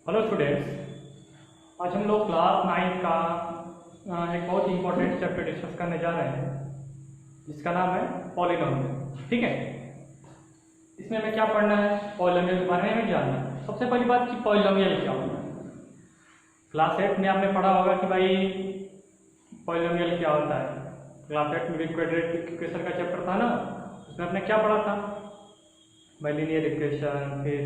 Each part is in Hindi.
हेलो स्टूडेंट्स, आज हम लोग क्लास 9 का एक बहुत ही इंपॉर्टेंट चैप्टर डिस्कस करने जा रहे हैं जिसका नाम है पॉलिनोमियल। ठीक है, इसमें हमें क्या पढ़ना है? पॉलिनोमियल के बारे में जानना है। सबसे पहली बात कि पॉलिनोमियल क्या होता है। क्लास 8 में आपने पढ़ा होगा कि भाई पॉलिनोमियल क्या होता है। क्लास 8 में भी क्वाड्रेटिक इक्वेशन का चैप्टर था ना, उसमें आपने क्या पढ़ा था? भाई लीनियर इक्वेशन, फिर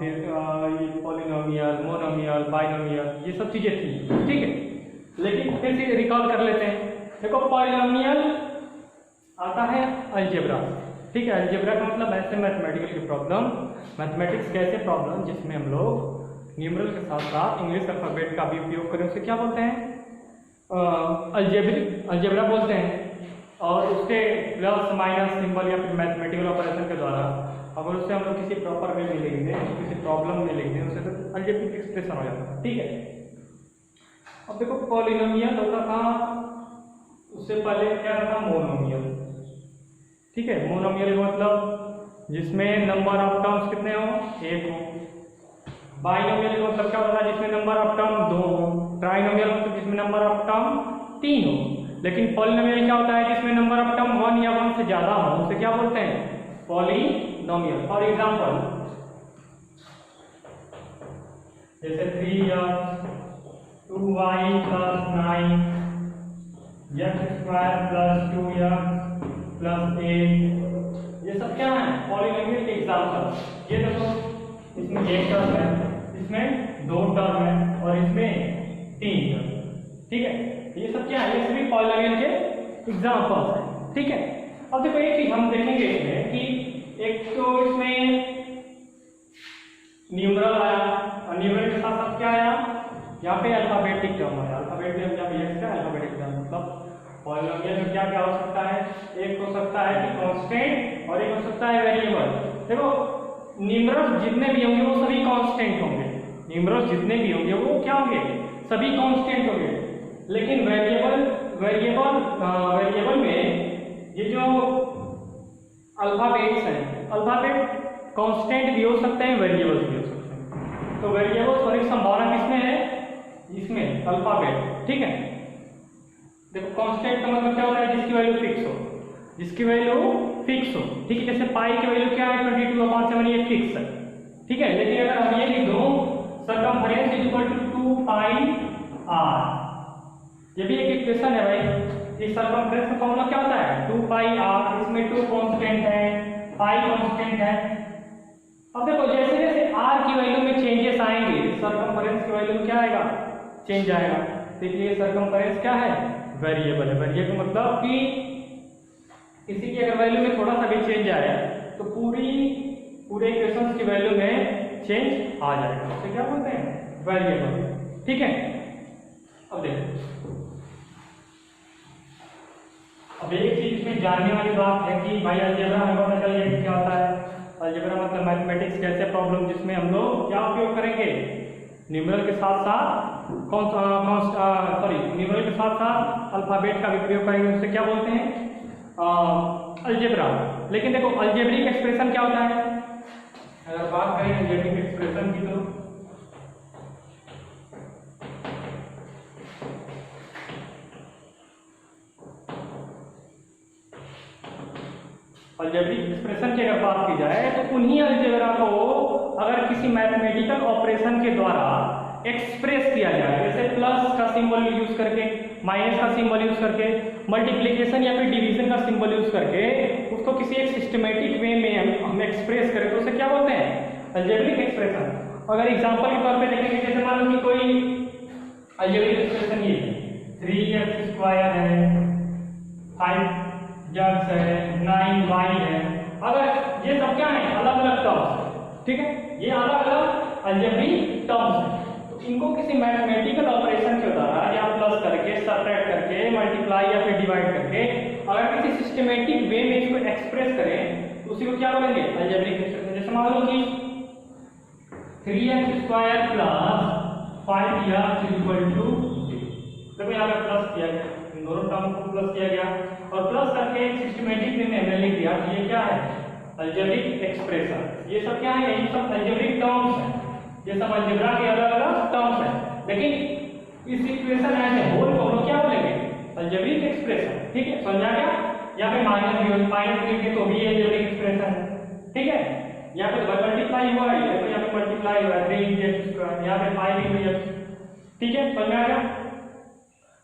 ये पॉलिनोमियल, मोनोमियल, बाइनोमियल, ये सब चीज़ें थी। ठीक है, लेकिन फिर से रिकॉल कर लेते हैं। देखो, पॉलिनोमियल आता है अलजेब्रा। ठीक है, अलजेब्रा का मतलब ऐसे मैथमेटिकल की प्रॉब्लम, मैथमेटिक्स के ऐसे प्रॉब्लम जिसमें हम लोग न्यूमरल के साथ साथ इंग्लिश अल्फाबेट का भी उपयोग करें, उसे क्या बोलते हैं? अलजेब्रा बोलते हैं। और उसके प्लस माइनस सिंबल या फिर मैथमेटिकल ऑपरेशन के द्वारा अगर उससे हम लोग किसी प्रॉपर वे में लिख दें, किसी प्रॉब्लम में लिख दें, उससे तो अलजेब्रिक एक्सप्रेशन हो जाता है। ठीक है, अब देखो पॉलिनोमियल होता था, उससे पहले क्या था? मोनोमियल। ठीक है, मोनोमियल मतलब जिसमें नंबर ऑफ टर्म्स कितने हो? एक हो। बाइनोमियल का मतलब क्या होता है? जिसमें नंबर ऑफ टर्म दो हो। ट्राइनोमियल मतलब जिसमें नंबर ऑफ टर्म तीन हो। लेकिन पॉलिनोमियल क्या होता है? जिसमें नंबर ऑफ टर्म वन या वन से ज्यादा हो, उसे क्या बोलते हैं? पॉलिनोमियल। फॉर एग्जांपल, जैसे 3x 2y + 9 x² + 2x + 8, ये सब क्या है? पॉलिनोमियल के एग्जांपल। ये देखो, इसमें एक टर्म है, इसमें दो टर्म है और इसमें तीन टर्म। ठीक है, ये सब क्या है? ये सभी पॉलिनोमियल के एग्जांपल्स हैं। ठीक है, अब देखो एक चीज हम देखेंगे इसमें कि एक तो इसमें न्यूमरल आया और न्यूमरल के साथ साथ क्या आया? यहाँ पे अल्फाबेटिक टर्म आया। अल्फाबेट में जब एक्स का अल्फाबेटिक टर्म मतलब पॉलिनोमियल में क्या क्या हो सकता है? एक हो सकता है कि कांस्टेंट और एक हो सकता है वेरिएबल। देखो, न्यूमरल्स जितने भी होंगे वो सभी कांस्टेंट होंगे। न्यूमरल्स जितने भी होंगे वो क्या होंगे? सभी कांस्टेंट होंगे। लेकिन वेरिएबल में ये जो अल्फाबेट्स हैं, अल्फाबेट कांस्टेंट भी हो सकते हैं, वेरिएबल्स भी हो सकते हैं। तो वेरिएबल्स होने की संभावना किसमें है? इसमें अल्फाबेट। ठीक है, देखो कांस्टेंट का मतलब क्या होता है? जिसकी वैल्यू फिक्स हो, जिसकी वैल्यू फिक्स हो। ठीक है, जैसे पाई की वैल्यू क्या है? 22/7, ये फिक्स है। ठीक है, लेकिन अगर हम ये लिख दो सर्कमफरेंस = 2πr, ये भी एक इक्वेशन है भाई। इस सर्कमफ्रेंस का फॉर्मूला क्या होता है? 2πr। इसमें 2 कांस्टेंट है, पाई कांस्टेंट है। अब देखो, जैसे जैसे r की वैल्यू में चेंजेस आएंगे, सर्कमफ्रेंस की वैल्यू में क्या आएगा? चेंज आएगा। देखिए, सर्कमफ्रेंस क्या है? वेरिएबल है। वेरिएबल मतलब कि किसी की अगर वैल्यू में थोड़ा सा भी चेंज आए तो पूरे इक्वेशंस की वैल्यू में चेंज आ जाएगा। उसे क्या बोलते हैं? वेरिएबल। ठीक है, अब देखो, अब एक चीज इसमें जानने वाली बात है कि भाई अलजेब्रा हमें पता चल गया कि क्या होता है। अलजेब्रा मतलब मैथमेटिक्स के ऐसे प्रॉब्लम जिसमें हम लोग क्या उपयोग करेंगे? न्यूमरल के साथ साथ न्यूमरल के साथ साथ अल्फाबेट का भी प्रयोग करेंगे। उसे क्या बोलते हैं? अलजेब्रा। लेकिन देखो, अलजेब्रिक एक्सप्रेशन क्या होता है? अगर बात करें अलजेब्रिक एक्सप्रेशन की तो अलजेब्रिक एक्सप्रेशन की अगर बात की जाए तो उन्हीं अलजेब्रा को अगर किसी मैथमेटिकल ऑपरेशन के द्वारा एक्सप्रेस किया जाए, जैसे प्लस का सिंबल यूज करके, माइनस का सिंबल यूज करके, मल्टीप्लिकेशन या फिर डिवीजन का सिंबल यूज करके उसको किसी एक सिस्टमेटिक वे में हम एक्सप्रेस करें तो उसे क्या बोलते हैं? Algebraic expression. अगर एग्जांपल के तौर पे देखेंगे, जैसे मान लो कि कोई अलजेब्रिक एक्सप्रेशन ये 3x² है, 5x है, 9y है। अगर ये सब क्या है? अलग अलग टर्म्स। ठीक है, ये अलग अलग अलजेब्रिक टर्म्स हैं। तो इनको किसी मैथमेटिकल ऑपरेशन के द्वारा या प्लस करके, सब्ट्रैक्ट करके, मल्टीप्लाई या फिर डिवाइड करके अगर किसी सिस्टमेटिक वे में इसको एक्सप्रेस करें तो उसी को क्या बोलेंगे? Algebraic expression. जैसे मान लो कि 3x² + 5x = 0। देखो यहाँ पे प्लस किया गया, दोनों टर्म को प्लस किया गया और प्लस करके एक सिस्टमेटिक वे में हमने लिख दिया। ये क्या है? Algebraic expression. ये सब क्या है? ये सब अलजेब्रिक टर्म्स हैं। ये सब अलजेब्रा के अलग अलग टर्म्स है, लेकिन इस इक्वेशन एज ए होल को हम लोग क्या बोलेंगे, अलजेब्रिक एक्सप्रेशन। ठीक है, समझा क्या? यहाँ पे माइनस लिखे तो भी अलजेब्रिक एक्सप्रेशन है। ठीक है, यहाँ पे मल्टीप्लाई हुआ है, देखो यहाँ पे मल्टीप्लाई हुआ है 3x², यहाँ पे 5x। ठीक है, समझ में आ गया?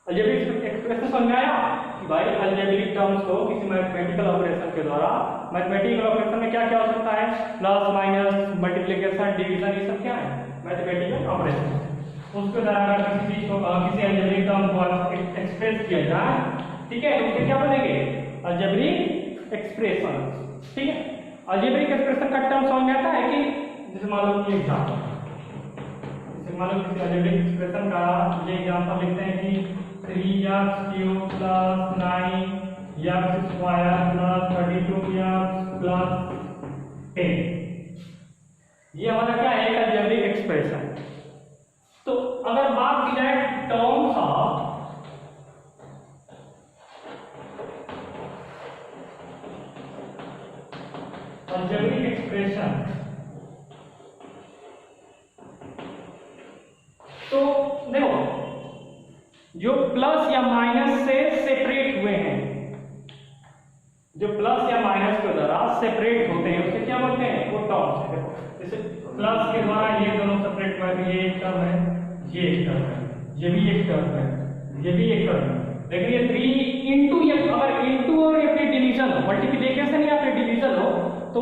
अलजेब्रिक एक्सप्रेशन समझ में आया कि भाई अलजेब्रिक टर्म्स को किसी मैथमेटिकल ऑपरेशन के द्वारा, मैथमेटिकल ऑपरेशन में क्या क्या हो सकता है, प्लस माइनस मल्टीप्लिकेशन डिवीजन, ये सब क्या है मैथमेटिकल ऑपरेशन। उसके द्वारा अगर किसी चीज को किसी अलजेब्रिक टर्म को एक्सप्रेस किया जाए, ठीक है, तो उसे क्या बनेंगे, अलजेब्रिक एक्सप्रेशन। ठीक है, अलजेब्रिक एक्सप्रेशन का टर्म समझ में आता है कि जैसे मान लो ये एग्जांपल, जैसे मान लो किसी अलजेब्रिक एक्सप्रेशन का ये एग्जांपल लिखते हैं कि 3x³ + 9x² + 32x + 10, ये हमारा क्या है, एक अलजेब्रिक एक्सप्रेशन। तो अगर बात की जाए टर्म्स ऑफ अलजेब्रिक एक्सप्रेशन, तो देखो जो प्लस या माइनस से सेपरेट हुए हैं, जो प्लस या माइनस के द्वारा सेपरेट होते हैं उसे क्या बोलते हैं, वो टर्म्स है। देखो जैसे प्लस के द्वारा ये दोनों सेपरेट हुए, तो ये एक टर्म है, ये एक टर्म है, ये भी एक टर्म है, ये भी एक टर्म है। लेकिन ये 3 इंटू, ये अगर इंटू और या फिर डिवीजन हो, मल्टीप्लिकेशन या फिर डिवीजन हो, तो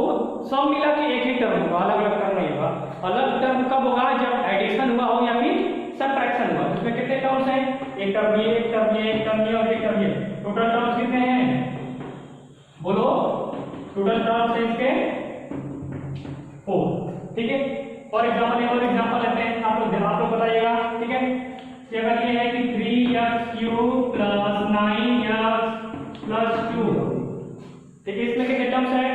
सब मिला के एक ही टर्म होगा, अलग अलग टर्म नहीं होगा। अलग टर्म कब होगा, जब एडिशन हुआ हो या फिर सबट्रैक्शन हुआ। इसमें कितने टर्म्स हैं, एक टर्म ये, एक टर्म ये, एक टर्म ये और एक टर्म ये, टोटल टर्म्स कितने हैं बोलो, टोटल टर्म्स हैं इसके 4। ठीक है, फॉर एग्जांपल एक और एग्जांपल लेते हैं, आप लोग बताइएगा। ठीक है, ये अगर ये है कि 3x³ + 9x + 2, ठीक है, इसमें कितने टर्म्स है,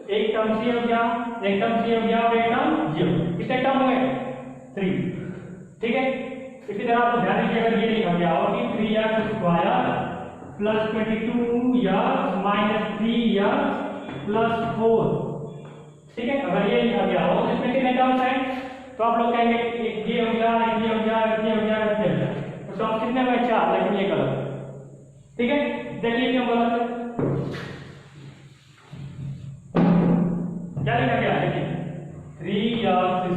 एक टर्म ये हो गया, एक टर्म ये हो गया और एक टर्म ये, कितने टर्म हुए 3। ठीक है, इसी तरह आप ध्यान दीजिए, अगर ये लिखा गया हो कि 3x² + 22x - 3x + 4, ठीक है, अगर ये लिखा गया हो तो इसमें कितने टर्म्स हैं, तो आप लोग कहेंगे एक ये हो गया, एक ये हो गया, एक ये हो गया, एक ये हो गया, तो टर्म्स कितने हुए 4, लेकिन ये गलत। ठीक है, देखिए क्यों गलत है, क्या लिखा गया, देखिए 3x² +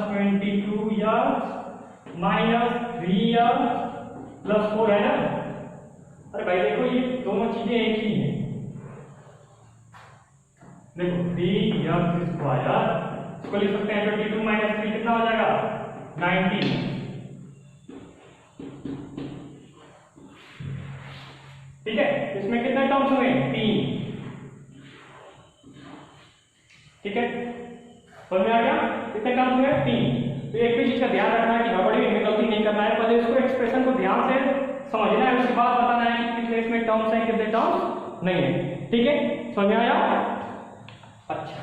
22x - 3x + 4 है ना। अरे भाई देखो ये दोनों चीजें एक ही हैं, देखो 3x² इसको लिख सकते हैं 22 - 3 कितना हो जाएगा 19। ठीक है, इसमें कितने टर्म्स हुए 3। ठीक है, समझ में आ गया, कितने टर्म्स हुए 3। तो एक भी चीज का ध्यान रखना है कि हड़बड़ी में गलती नहीं करना है, पहले इसको एक्सप्रेशन को ध्यान से समझना है, उसके बाद बताना है कि कितने इसमें टर्म्स हैं, कितने टर्म्स नहीं है। ठीक है, समझ में आया, अच्छा।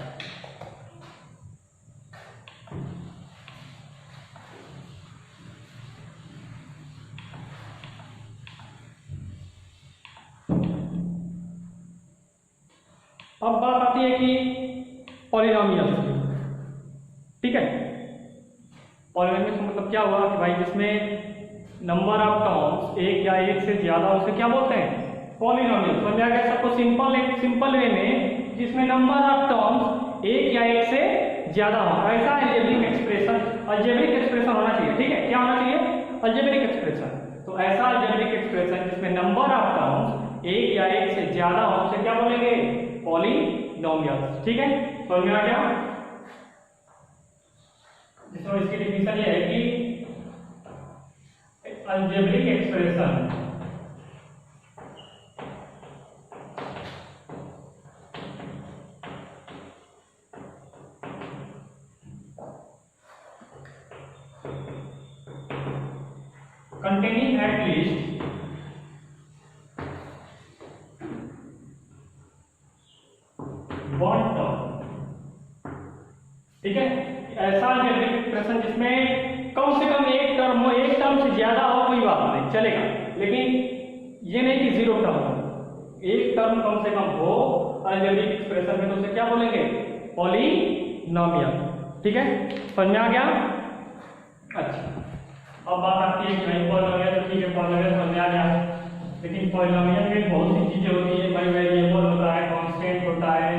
अब बात आती है कि पॉलिनोमियल्स की। ठीक है, पॉलिनोमियल्स मतलब क्या हुआ कि भाई जिसमें नंबर ऑफ टर्म्स एक या एक से ज्यादा, उसे क्या बोलते हैं पॉलिनोमियल। समझ आ गया सबको, सिंपल वे में जिसमें नंबर ऑफ टर्म्स एक या एक से ज्यादा हो, ऐसा अलजेब्रिक एक्सप्रेशन होना चाहिए। ठीक है, क्या होना चाहिए अलजेब्रिक एक्सप्रेशन। तो ऐसा अलजेब्रिक एक्सप्रेशन जिसमें नंबर ऑफ टर्म्स एक या एक से ज्यादा हो, उसे क्या बोलेंगे पॉलिनोमियल। ठीक है, समझ में आ गया। जिसमें इसकी डिफिनेशन ये है कि algebraic expression containing at least one term। ठीक है, ऐसा अलजेब्रिक एक्सप्रेशन जिसमें कम से कम एक टर्म हो, एक टर्म से ज्यादा हो कोई बात नहीं चलेगा, लेकिन ये नहीं कि 0 टर्म हो, एक टर्म कम से कम हो अलजेब्रिक एक्सप्रेशन में, तो उसे क्या बोलेंगे पॉलिनोमियल। ठीक है, समझ में आ गया। अच्छा, अब बात आती है कि भाई पॉलिनोमियल, तो ठीक है पॉलिनोमियल समझ में आ गया, लेकिन पॉलिनोमियल में बहुत सी चीजें होती है भाई, वेरिएबल होता है, कांस्टेंट होता है,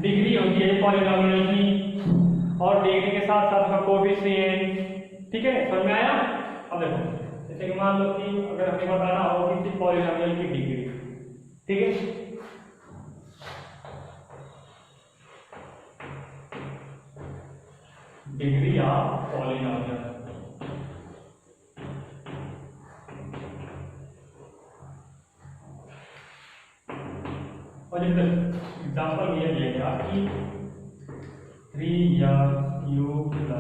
डिग्री होती है पॉलिनोमियल की, और डिग्री के साथ साथ उसका कोएफिशिएंट, ठीक है, समझ में आया। अब देखो जैसे कि मान लो कि अगर हमें बताना हो किसी पॉलिनोमियल की डिग्री, ठीक है, डिग्री ऑफ पॉलिनोमियल, और एग्जाम्पल ये दिया गया कि 3x³ +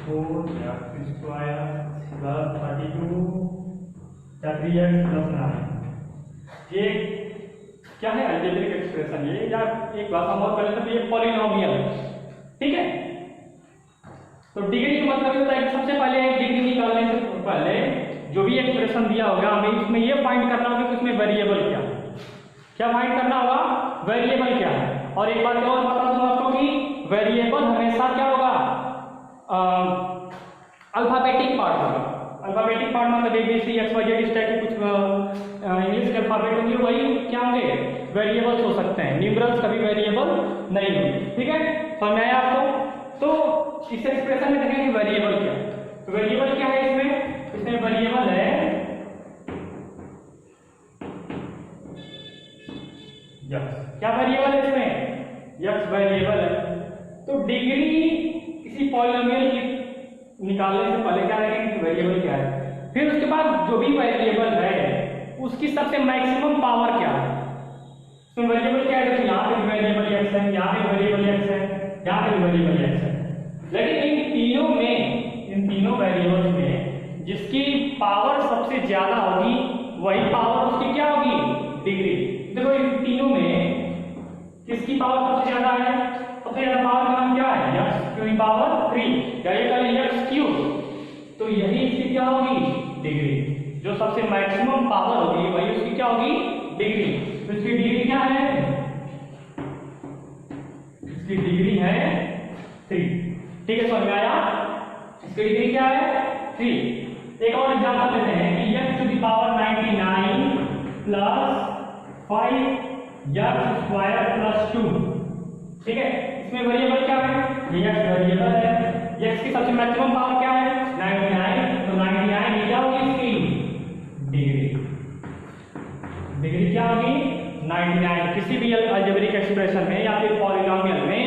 4x² + 32 या 3x + 9, ये क्या है अलजेब्रिक एक्सप्रेशन, ये या एक भाषा में और पहले तो ये पॉलिनोमियल, ठीक है। तो डिग्री का मतलब होता है कि सबसे पहले डिग्री निकालने से पहले जो भी एक्सप्रेशन दिया होगा हमें इसमें ये फाइंड करना होगा कि उसमें वेरिएबल क्या फाइंड करना होगा, वेरिएबल क्या है। और एक बात और बता दूं आपको कि वेरिएबल हमेशा क्या होगा, अल्फाबेटिक पार्ट होगा। अल्फाबेटिक पार्ट मतलब ABC XYZ इस टाइप के कुछ इंग्लिश के अल्फाबेट होंगे, वही क्या होंगे, वेरिएबल्स हो सकते हैं, न्यूमरल्स कभी वेरिएबल नहीं होंगे, ठीक है, समझ में आया आपको। तो इस एक्सप्रेशन में देखेंगे वेरिएबल क्या, तो वेरिएबल क्या है इसमें वेरिएबल है यक्स, क्या वेरिएबल है इसमें, यक्स वेरिएबल है। तो डिग्री किसी पॉलिनोमियल की निकालने से पहले क्या देखेंगे कि वेरिएबल क्या है, फिर उसके बाद जो भी वेरिएबल है उसकी सबसे मैक्सिमम पावर क्या है। तो वेरिएबल क्या है, यहाँ पे वेरिएबल एक्स है, यहाँ पे वेरिएबल एक्स है, यहाँ पे वेरिएबल एक्स है, लेकिन इन तीनों वेरिएबल्स में जिसकी पावर सबसे ज्यादा होगी वही पावर उसकी क्या होगी, डिग्री। देखो इन तीनों में किसकी पावर सबसे ज्यादा है, सबसे ज्यादा पावर का नाम क्या है, x³ या ये कहें x³, तो यही इसकी क्या होगी, डिग्री। जो सबसे मैक्सिमम पावर होगी वही उसकी क्या होगी, डिग्री। तो इसकी डिग्री क्या है, इसकी डिग्री है 3, ठीक है, समझ में आया। इसकी डिग्री क्या है, 3। एक और एग्जांपल लेते हैं कि x⁻99 + 5x² + 2, ठीक है, इसमें वेरिएबल क्या है, ये x वेरिएबल है, x की सबसे मैक्सिमम पावर क्या है, 99, तो 99 क्या होगी इसकी डिग्री, डिग्री क्या होगी 99। किसी भी अलजेब्रिक एक्सप्रेशन में या फिर पॉलिनोमियल में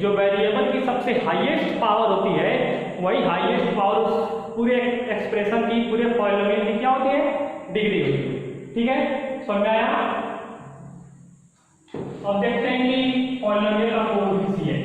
जो वेरिएबल की सबसे हाईएस्ट पावर होती है वही हाईएस्ट पावर उस पूरे एक्सप्रेशन की, पूरे पॉलिनोमियल की क्या होती है, डिग्री होती है, ठीक है, समझ में आया। अब देखते हैं कि पॉलिनोमियल का कोएफिशिएंट,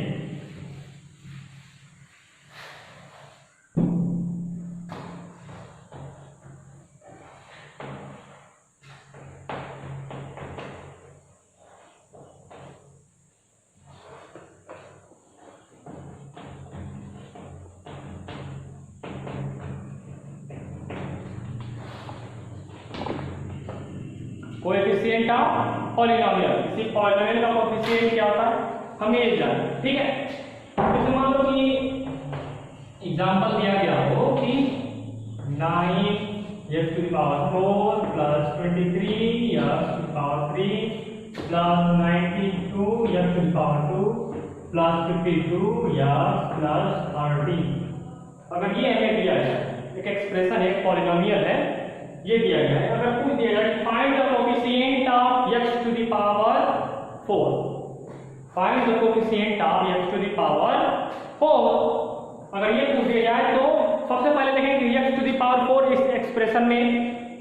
कोएफिशिएंट ऑफ पॉलिनोमियल, किसी पॉलिनोमियल का कोएफिशिएंट क्या होता है हमें ये जानना है, ठीक है। जैसे मान लो कि एग्जांपल दिया गया हो कि 9x⁴ + 23x⁴ + 92x⁴ + 52x + 30। अगर ये हमें दिया जाए, एक एक्सप्रेशन है, एक पॉलिनोमियल है, ये दिया गया है, अगर पूछ दिया जाए find the coefficient of x⁴, find the coefficient of x⁴, अगर ये पूछ दिया जाए तो सबसे पहले देखें कि x⁴ इस एक्सप्रेशन में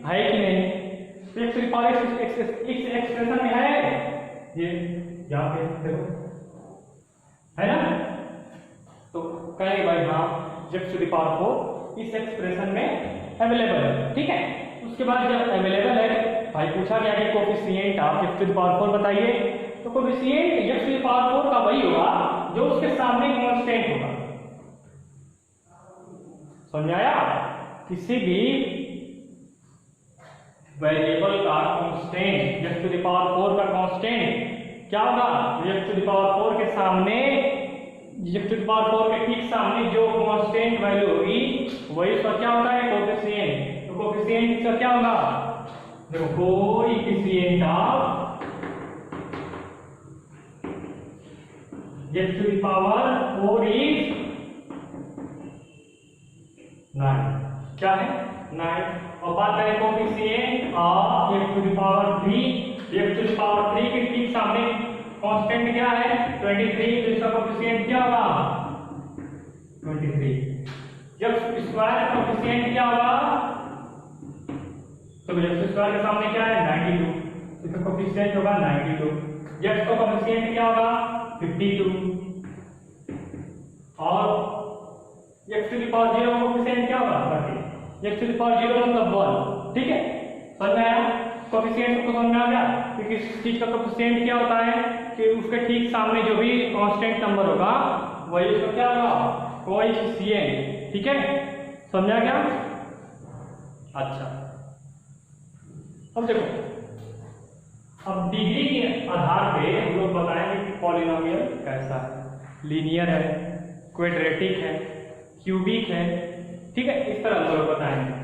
है कि नहीं। तो x⁴ इस एक्सप्रेशन में है, ये यहाँ पे देखो है ना, तो कहेंगे भाई हाँ x⁴ इस एक्सप्रेशन में अवेलेबल है, ठीक है। उसके बाद जब अवेलेबल है, भाई पूछा गया कि कोएफिशिएंट ऑफ x⁴ बताइए, तो कोएफिशिएंट x⁴ का वही होगा जो उसके सामने कांस्टेंट होगा, समझ आया। किसी भी वेरिएबल का कांस्टेंट x⁴ का कांस्टेंट क्या होगा, x⁴ के सामने x⁴ के ठीक सामने जो कांस्टेंट वैल्यू होगी वही उसका क्या होता है, कोफिशिएंट। तो कोफिशिएंट इसका क्या होगा, देखो कोएफिशिएंट ऑफ x⁴ इज 9, क्या है 9। और बात करें कोफिशिएंट ऑफ x⁴ के ठीक सामने कांस्टेंट क्या है 23, तो इसका कोफिशिएंट क्या होगा 23। जब स्क्वायर कोफिशिएंट क्या होगा, तो x² के सामने क्या है 92, इसका कोफिशिएंट होगा 92। x का कोफिशिएंट क्या होगा 52 और x⁴ कोफिशिएंट क्या होगा 30। x⁴ मतलब 1, ठीक है, समझ में आया। कोफिशिएंट को समझ में आ गया कि किस चीज का कोफिशिएंट क्या होता है, कि उसके ठीक सामने जो भी कांस्टेंट नंबर होगा वही उसका क्या होगा कोएफिशिएंट, ठीक है, समझा क्या। अच्छा, अब देखो, अब डिग्री के आधार पे हम लोग बताएंगे कि पॉलिनोमियल कैसा है, लीनियर है, क्वाड्रेटिक है, क्यूबिक है, ठीक है, इस तरह हम लोग बताएंगे।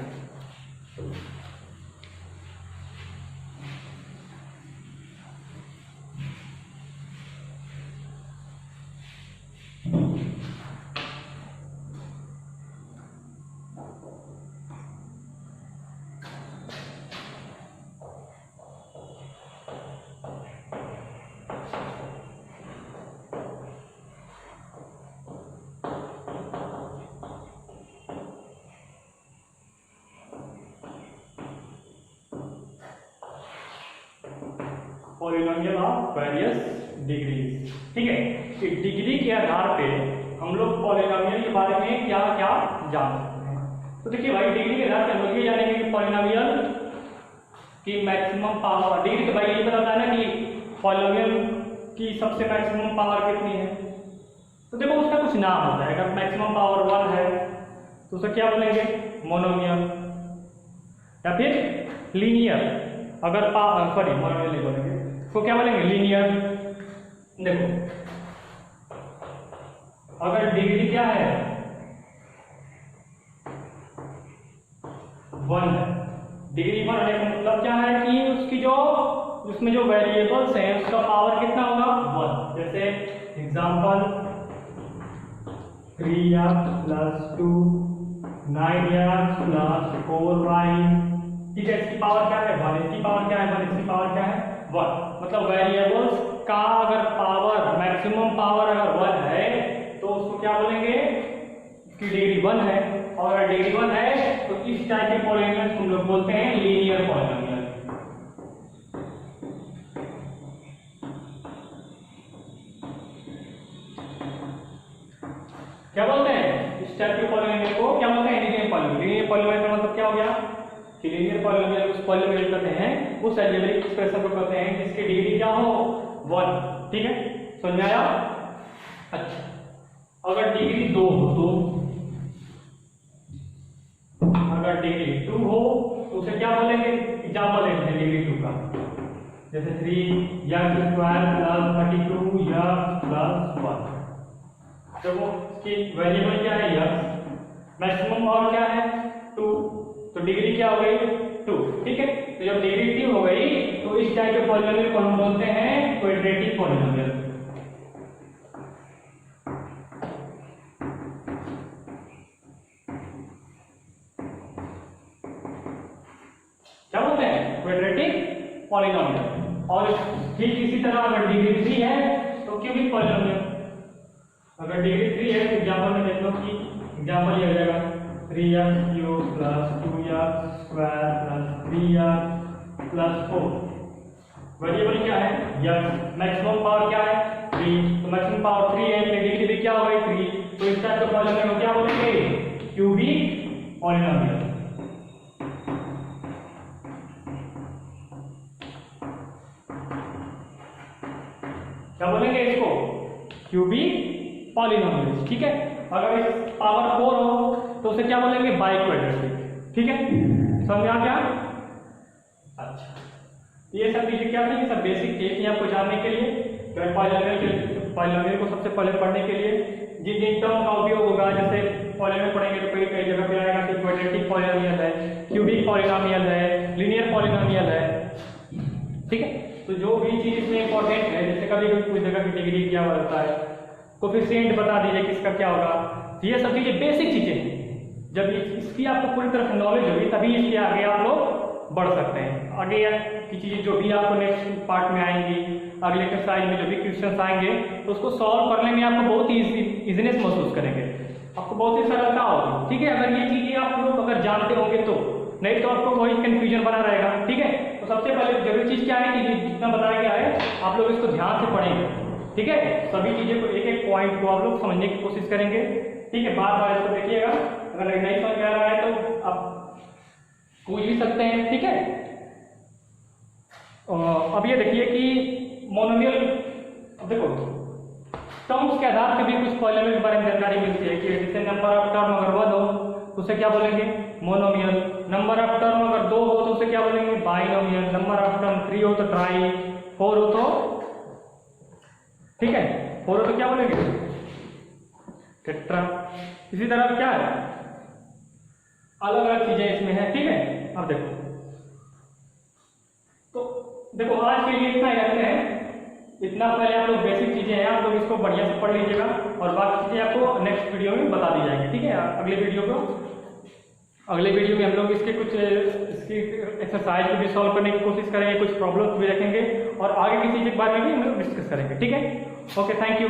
पॉलिनोमियल ऑफ वेरियस डिग्रीज, ठीक है, कि डिग्री के आधार पे हम लोग पॉलिनोमियल के बारे में क्या क्या जान सकते हैं। तो देखिए भाई, डिग्री के आधार पे हम लोग ये जानेंगे कि पॉलिनोमियल की मैक्सिमम पावर, डिग्री तो भाई ये बताता है ना कि पॉलिनोमियल की सबसे मैक्सिमम पावर कितनी है। तो देखो उसका कुछ नाम होता है, अगर मैक्सिमम पावर 1 है तो उसे क्या बोलेंगे मोनोमियल, या फिर लीनियर। अगर सॉरी मोनोमियल नहीं बोलेंगे, तो क्या बोलेंगे लीनियर। देखो अगर डिग्री क्या है 1 है, डिग्री 1 होने का मतलब क्या है कि उसकी जो उसमें जो वेरिएबल्स हैं उसका पावर कितना होगा 1। जैसे एग्जांपल 3x + 2 9x + 4y, ठीक है, इसकी पावर क्या है 1, इसकी पावर क्या है 1, इसकी पावर क्या है 1। मतलब वेरिएबल्स का अगर पावर मैक्सिमम पावर अगर 1 है तो उसको क्या बोलेंगे कि डिग्री 1 है। और अगर डिग्री 1 है तो इस टाइप के पॉलिनोमियल हम लोग बोलते हैं लीनियर पॉलिनोमियल। क्या बोलते हैं इस टाइप के पॉलिनोमियल को, क्या बोलते हैं लीनियर पॉलिनोमियल। लीनियर पॉलिनोमियल का मतलब क्या हो गया कि लीनियर पॉलिनोमियल उस पॉलिनोमियल कहते हैं, उस अलजेब्रिक एक्सप्रेशन को कहते हैं जिसकी डिग्री क्या हो 1, ठीक है, समझ में आया। अच्छा, अगर डिग्री 2 हो तो, अगर डिग्री 2 हो तो उसे क्या बोलेंगे, एग्जांपल लेते हैं डिग्री 2 का, जैसे 3x² + 32x + 1। तो वो की वेरिएबल क्या है x, मैक्सिमम पावर क्या है 2, तो डिग्री क्या हो गई 2, ठीक है। तो जब डिग्री 2 हो गई तो इस टाइप के पॉलिनोमियल को हम बोलते हैं क्वाड्रेटिक पॉलिनोमियल। क्या बोलते हैं क्वाड्रेटिक पॉलिनोमियल। और ठीक इसी तरह अगर डिग्री 3 है तो क्यूबिक पॉलिनोमियल। अगर डिग्री 3 है तो एग्जांपल में देख लो कि एग्जांपल ये हो जाएगा 3x³ + 2x² + 3x + 4। वेरिएबल क्या है x, मैक्सिमम पावर क्या है 3, तो मैक्सिमम पावर 3 है, डिग्री भी क्या हो गई 3, तो इस टाइप के पॉलिनोमियल को क्या बोलेंगे क्यूबिक पॉलिनोमियल। क्या बोलेंगे इसको क्यूबिक पॉलिनोमियल, ठीक है। अगर इस पावर 4 हो तो उसे क्या बोलेंगे बाइक्वाड्रेटिक, ठीक है, समझ आ गया। अच्छा, ये सब चीजें क्या थी, सब बेसिक चीज थी आपको जानने के लिए। पॉलिनोमियल को सबसे पहले पढ़ने के लिए जिन जिन टर्म का उपयोग होगा, जैसे पॉलिनोमियल पढ़ेंगे तो कई जगह पे आएगा कि क्वाड्रेटिक पॉलिनोमियल है, क्यूबिक पॉलिनोमियल है, लीनियर पॉलिनोमियल है, ठीक है। तो जो भी चीज इसमें इंपॉर्टेंट है, जैसे कभी कोई जगह की डिग्री क्या होता है, कोफिशिएंट बता दीजिए किसका क्या होगा, ये सब चीजें बेसिक चीजें हैं। जब इसकी आपको पूरी तरह से नॉलेज होगी तभी इसके आगे आप लोग बढ़ सकते हैं। आगे की चीजें जो भी आपको नेक्स्ट पार्ट में आएंगी, अगले एक्सरसाइज में जो भी क्वेश्चंस आएंगे तो उसको सॉल्व करने में आपको बहुत ही इजीनेस महसूस करेंगे, आपको बहुत ही सरलता होगी, ठीक है। अगर ये चीजें आप लोग अगर जानते होंगे तो, नहीं तो आपको वही कंफ्यूजन बना रहेगा, ठीक है। तो सबसे पहले जरूरी चीज क्या है कि जितना बताया गया है आप लोग इसको ध्यान से पढ़ेंगे, ठीक है। सभी चीजें को एक एक पॉइंट को आप लोग समझने की कोशिश करेंगे, ठीक है। बार बार इसको देखिएगा, अगर नहीं समझ में आ रहा है तो आप पूछ भी सकते हैं, ठीक है। अब ये देखिए कि मोनोमियल, अब देखो टर्म्स के आधार पर भी कुछ पॉलिनोमियल के बारे में जानकारी मिलती है कि जैसे नंबर ऑफ टर्म अगर 1 हो तो उसे क्या बोलेंगे, मोनोमियल। नंबर ऑफ टर्म अगर 2 हो तो उसे क्या बोलेंगे, बाइनोमियल। नंबर ऑफ टर्म 3 हो तो ट्राई, 4 हो तो, ठीक है, 4 हो तो क्या बोलेंगे, टेट्रा। इसी तरह क्या है, अलग अलग चीजें इसमें है, ठीक है। अब देखो, तो देखो आज के लिए इतना ही रखते हैं, इतना पहले आप लोग बेसिक चीजें हैं, आप लोग इसको बढ़िया से पढ़ लीजिएगा और बाकी चीजें आपको नेक्स्ट वीडियो में बता दी जाएंगी, ठीक है। अगले वीडियो में हम लोग इसके कुछ इसकी एक्सरसाइज को भी सॉल्व करने की कोशिश करेंगे, कुछ प्रॉब्लम्स भी रखेंगे और आगे की चीज़ के बारे में भी हम लोग डिस्कस करेंगे, ठीक है। Okay, thank you.